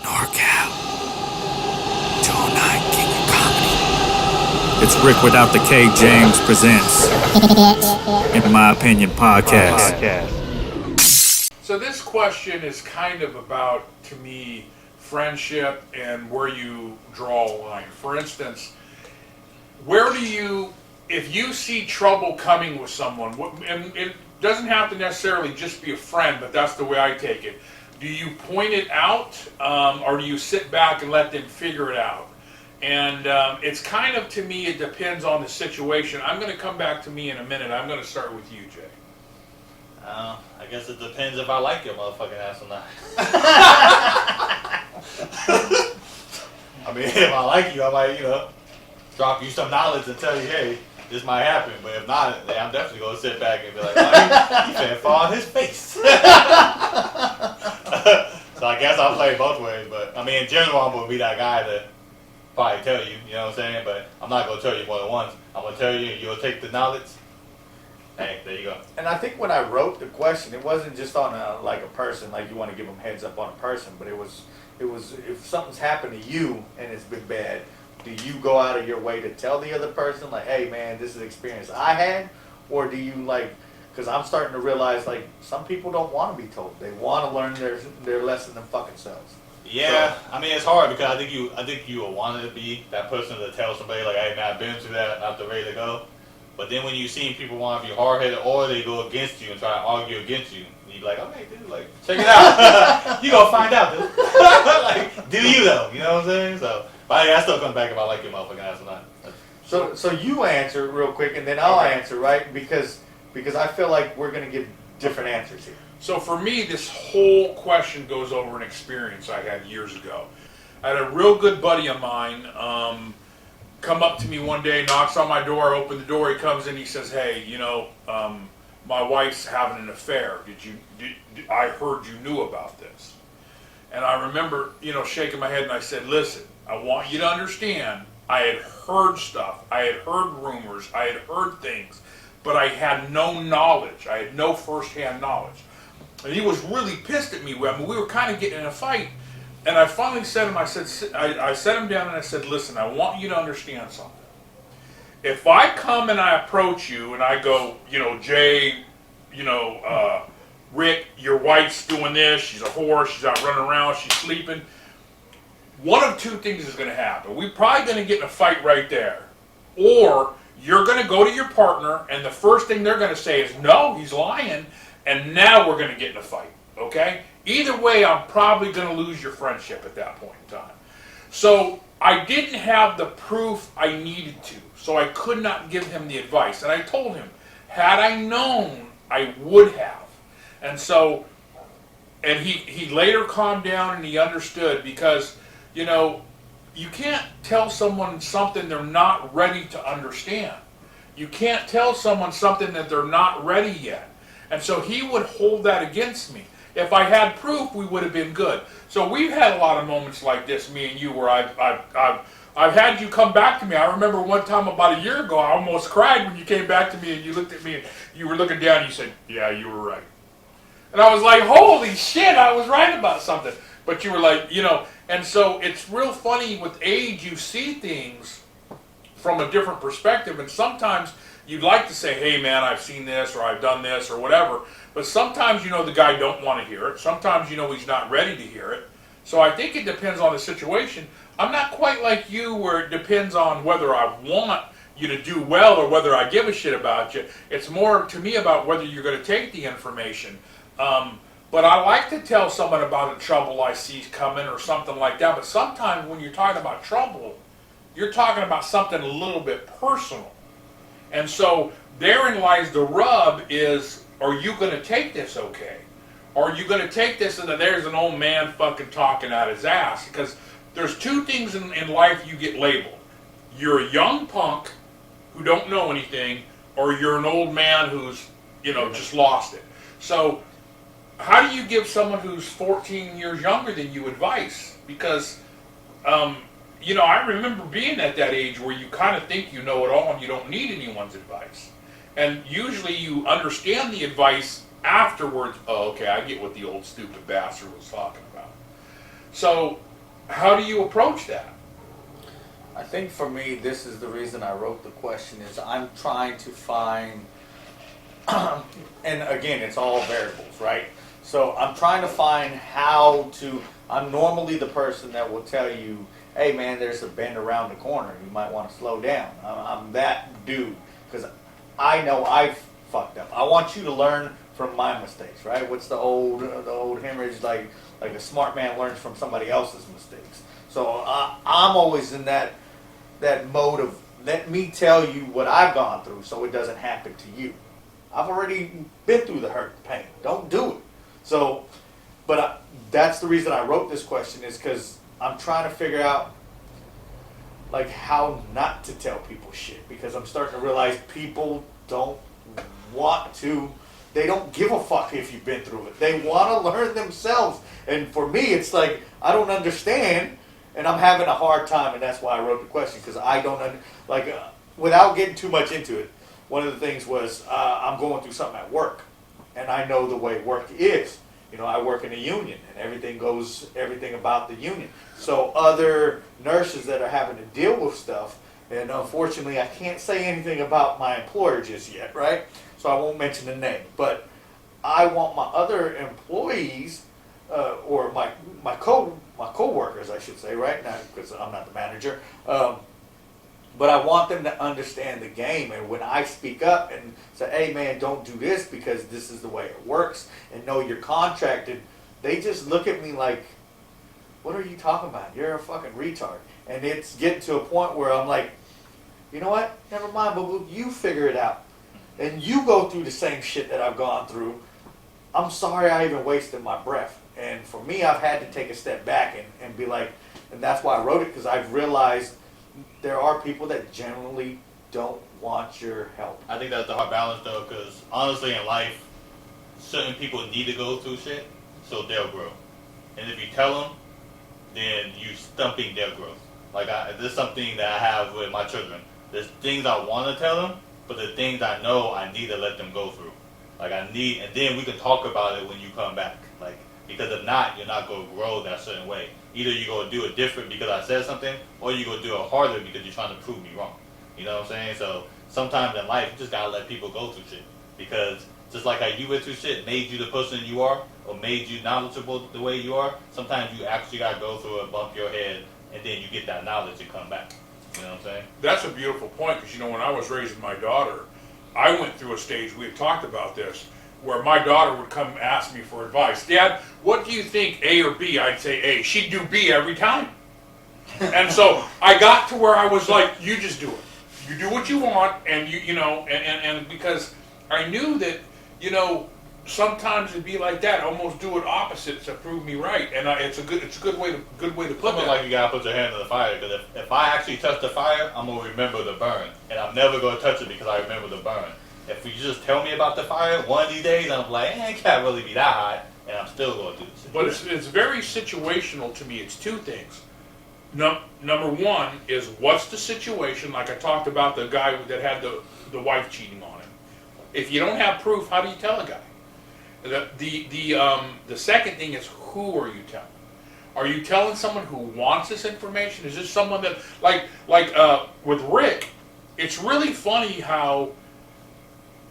NorCal, 209 King of Comedy. It's Rick without the K. James presents, in my opinion, podcast. So this question is kind of about, to me, friendship and where you draw a line. For instance, where do you, if you see trouble coming with someone, and it doesn't have to necessarily just be a friend, but that's the way I take it. Do you point it out, or do you sit back and let them figure it out? And it's kind of, to me, it depends on the situation. I'm going to come back to me in a minute. I'm going to start with you, Jay. I guess it depends if I like your motherfucking ass or not. I mean, if I like you, I might, drop you some knowledge and tell you, hey, this might happen. But if not, then I'm definitely going to sit back and be like, oh, he finna fall on his face. So I guess I'll play both ways. But, I mean, in general, I'm going to be that guy to probably tell you, you know what I'm saying? But I'm not going to tell you more than once. I'm going to tell you, and you'll take the knowledge. Hey, there you go. And I think when I wrote the question, it wasn't just on a person, like you want to give them heads up on a person, but it was if something's happened to you and it's been bad, do you go out of your way to tell the other person, like, hey man, this is an experience I had, or do you because I'm starting to realize some people don't want to be told, they want to learn their lesson them fucking selves. Yeah, so, I mean it's hard because I think you will want to be that person to tell somebody like, hey man, I've been through that, I'm ready to go. But then when you see people want to be hard-headed or they go against you and try to argue against you, you be like, okay, dude, check it out. You gonna find out, dude. Do you though? You know what I'm saying? So, but I still come back if I like your motherfucking ass or not. So you answer real quick and then I'll answer, right? Because I feel like we're gonna give different answers here. So for me, this whole question goes over an experience I had years ago. I had a real good buddy of mine come up to me one day, knocks on my door, I open the door, he comes in, he says, hey, my wife's having an affair. I heard you knew about this. And I remember, shaking my head and I said, listen, I want you to understand, I had heard stuff, I had heard rumors, I had heard things, but I had no knowledge, I had no firsthand knowledge. And he was really pissed at me. I mean, we were kind of getting in a fight. And I finally said to him, I sat him down and I said, listen, I want you to understand something. If I come and I approach you and I go, Jay, Rick, your wife's doing this, she's a whore, she's out running around, she's sleeping, one of two things is going to happen. We're probably going to get in a fight right there. Or you're going to go to your partner and the first thing they're going to say is, no, he's lying, and now we're going to get in a fight, okay? Either way, I'm probably going to lose your friendship at that point in time. So I didn't have the proof I needed to, so I could not give him the advice. And I told him, had I known, I would have. And so, and he later calmed down and he understood because, you can't tell someone something they're not ready to understand. You can't tell someone something that they're not ready yet. And so he would hold that against me. If I had proof, we would have been good. So we've had a lot of moments like this, me and you, where I've had you come back to me. I remember one time about a year ago, I almost cried when you came back to me and you looked at me and you were looking down and you said, yeah, you were right. And I was like, holy shit, I was right about something. But you were like, and so it's real funny with age, you see things from a different perspective. And sometimes you'd like to say, hey man, I've seen this or I've done this or whatever. But sometimes the guy don't want to hear it. Sometimes he's not ready to hear it. So I think it depends on the situation. I'm not quite like you where it depends on whether I want you to do well or whether I give a shit about you. It's more to me about whether you're going to take the information. But I like to tell someone about a trouble I see coming or something like that. But sometimes when you're talking about trouble, you're talking about something a little bit personal. And so therein lies the rub is, are you going to take this okay? Or are you going to take this and there's an old man fucking talking out his ass? Because there's two things in life you get labeled. You're a young punk who don't know anything, or you're an old man who's, just lost it. So how do you give someone who's 14 years younger than you advice? Because, I remember being at that age where you kind of think you know it all and you don't need anyone's advice. And usually you understand the advice afterwards. Oh, okay, I get what the old stupid bastard was talking about. So how do you approach that? I think for me, this is the reason I wrote the question, is I'm trying to find, and again, it's all variables, right? So I'm trying to find how to, I'm normally the person that will tell you, hey man, there's a bend around the corner, you might want to slow down. I'm that dude, because I know I've fucked up. I want you to learn from my mistakes, right? What's the old hemorrhage, like a smart man learns from somebody else's mistakes. So I'm always in that mode of, let me tell you what I've gone through so it doesn't happen to you. I've already been through the hurt and pain. Don't do it. So, but that's the reason I wrote this question, is because I'm trying to figure out like how not to tell people shit, because I'm starting to realize people don't want to, they don't give a fuck if you've been through it. They want to learn themselves. And for me, it's like, I don't understand. And I'm having a hard time, and that's why I wrote the question, because I don't without getting too much into it. One of the things was I'm going through something at work, and I know the way work is. You know, I work in a union, and everything about the union. So other nurses that are having to deal with stuff, and unfortunately, I can't say anything about my employer just yet, right? So I won't mention the name, but I want my other employees or my co-workers, I should say, right? Now, because I'm not the manager. But I want them to understand the game. And when I speak up and say, hey man, don't do this because this is the way it works, and know you're contracted, they just look at me like, what are you talking about? You're a fucking retard. And it's getting to a point where I'm like, you know what? Never mind, boo-boo. You figure it out. And you go through the same shit that I've gone through. I'm sorry I even wasted my breath. And for me, I've had to take a step back and be like, and that's why I wrote it, because I've realized there are people that generally don't want your help. I think that's the hard balance though, because honestly in life, certain people need to go through shit so they'll grow. And if you tell them, then you stumping their growth. Like this is something that I have with my children. There's things I want to tell them, but the things I know I need to let them go through. Like and then we can talk about it when you come back. Like, because if not, you're not going to grow that certain way. Either you're going to do it different because I said something, or you're going to do it harder because you're trying to prove me wrong. You know what I'm saying? So sometimes in life, you just got to let people go through shit. Because just like how you went through shit made you the person you are, or made you knowledgeable the way you are, sometimes you actually got to go through it, bump your head, and then you get that knowledge and come back. You know what I'm saying? That's a beautiful point, because when I was raising my daughter, I went through a stage, we had talked about this, where my daughter would come ask me for advice. Dad, what do you think, A or B? I'd say A. She'd do B every time. And so I got to where I was like, you just do it. You do what you want, and and because I knew that, sometimes it'd be like that. Almost do it opposite to prove me right, and it's a good way to put Something that. like you gotta put your hand in the fire, because if I actually touch the fire, I'm gonna remember the burn, and I'm never gonna touch it because I remember the burn. If you just tell me about the fire, one of these days I'm like, it can't really be that hot, and I'm still gonna do this. But it's very situational to me. It's two things. Number one is, what's the situation? Like I talked about the guy that had the wife cheating on him. If you don't have proof, how do you tell a guy? The second thing is, who are you telling? Are you telling someone who wants this information? Is this someone that like with Rick? It's really funny how,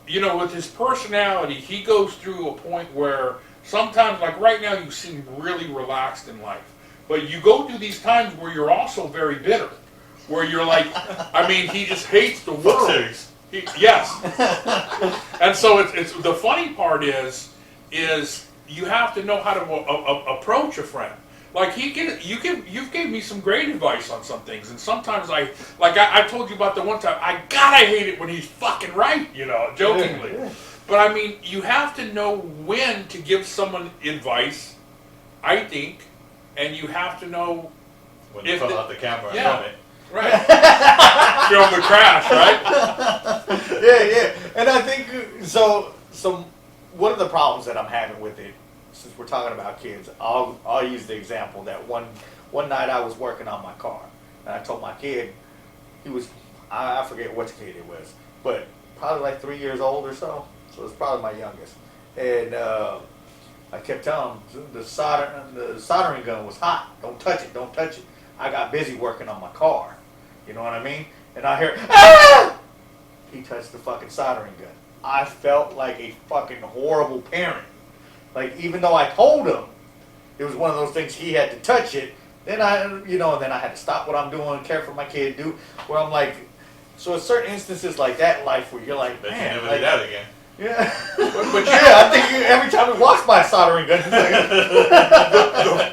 with his personality, he goes through a point where sometimes, like right now, you seem really relaxed in life. But you go through these times where you're also very bitter. Where you're like, he just hates the world. Yes. And so it's the funny part is you have to know how to approach a friend. Like you've gave me some great advice on some things, and sometimes I told you about the one time, I hate it when he's fucking right, jokingly. But you have to know when to give someone advice, I think, and you have to know when to pull out the camera and film it. Right. Film the crash, right? Yeah. And I think so one of the problems that I'm having with it, since we're talking about kids, I'll use the example that one night I was working on my car, and I told my kid, he was, I forget which kid it was, but probably like 3 years old or so. So it's probably my youngest. And I kept telling him the soldering gun was hot. Don't touch it. Don't touch it. I got busy working on my car. You know what I mean? And I hear, ah! He touched the fucking soldering gun. I felt like a fucking horrible parent. Like, even though I told him it was one of those things he had to touch it, then then I had to stop what I'm doing, care for my kid, where I'm like, so at certain instances like that in life where you're like, Bet man, you never like, do that again. yeah. But yeah, I think every time we watch my soldering gun,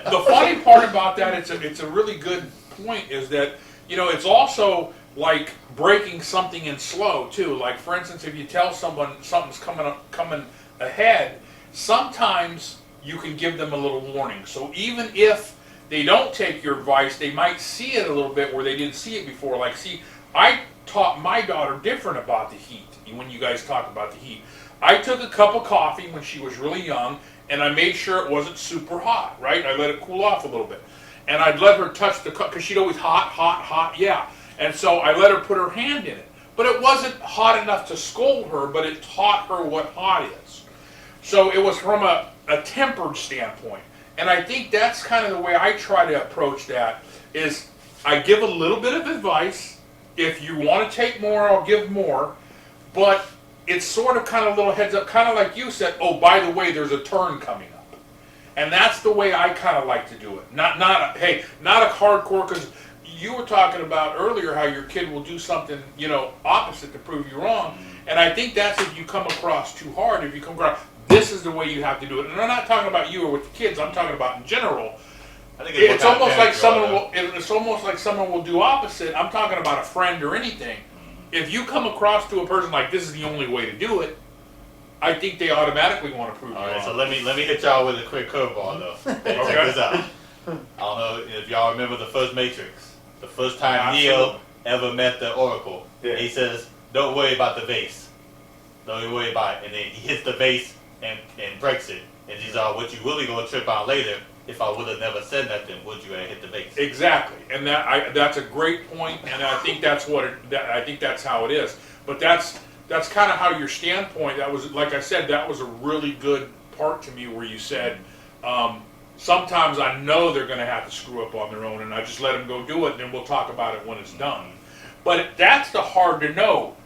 The funny part about that, it's a really good point, is that, it's also like breaking something in slow too. Like, for instance, if you tell someone something's coming ahead, sometimes you can give them a little warning. So even if they don't take your advice, they might see it a little bit where they didn't see it before. Like, see, I taught my daughter different about the heat. When you guys talk about the heat, I took a cup of coffee when she was really young, and I made sure it wasn't super hot, right? I let it cool off a little bit. And I'd let her touch the cup, because she'd always hot, yeah. And so I let her put her hand in it. But it wasn't hot enough to scold her, but it taught her what hot is. So it was from a tempered standpoint. And I think that's kind of the way I try to approach that, is I give a little bit of advice. If you want to take more, I'll give more. But it's sort of kind of a little heads up, kind of like you said, oh, by the way, there's a turn coming up. And that's the way I kind of like to do it. Not a hardcore, because you were talking about earlier how your kid will do something, opposite to prove you wrong. And I think that's if you come across too hard, if you come across, this is the way you have to do it. And I'm not talking about you or with the kids, I'm talking about in general. I think It's almost like someone will do opposite. I'm talking about a friend or anything. If you come across to a person like this is the only way to do it, I think they automatically want to prove you All right, wrong. so let me hit y'all with a quick curveball though. Hey, check this out. I don't know if y'all remember the first Matrix. The first time Neo ever met the Oracle. Yeah. He says, "Don't worry about the vase. Don't worry about it." And then he hits the vase and breaks it. And he's what you really gonna trip on later. If I would have never said nothing, would you have hit the vase? Exactly, and that's a great point, and I think that's I think that's how it is. But that's kind of how your standpoint. That was, like I said, that was a really good part to me where you said, sometimes I know they're going to have to screw up on their own, and I just let them go do it, and then we'll talk about it when it's done. But that's the hard to know.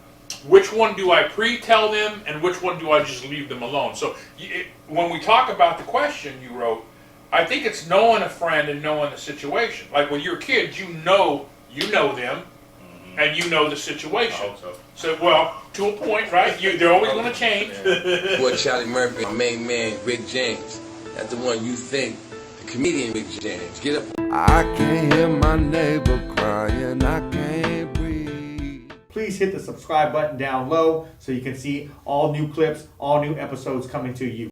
Which one do I pre-tell them, and which one do I just leave them alone? So when we talk about the question you wrote, I think it's knowing a friend and knowing the situation. Like with your kids, you know them, and you know the situation. I hope So, well, to a point, right? They're always going to change. Boy, Charlie Murphy, my main man, Rick James. That's the one you think, the comedian Rick James. Get up. I can't hear my neighbor crying, I can't breathe. please hit the subscribe button down low so you can see all new clips, all new episodes coming to you.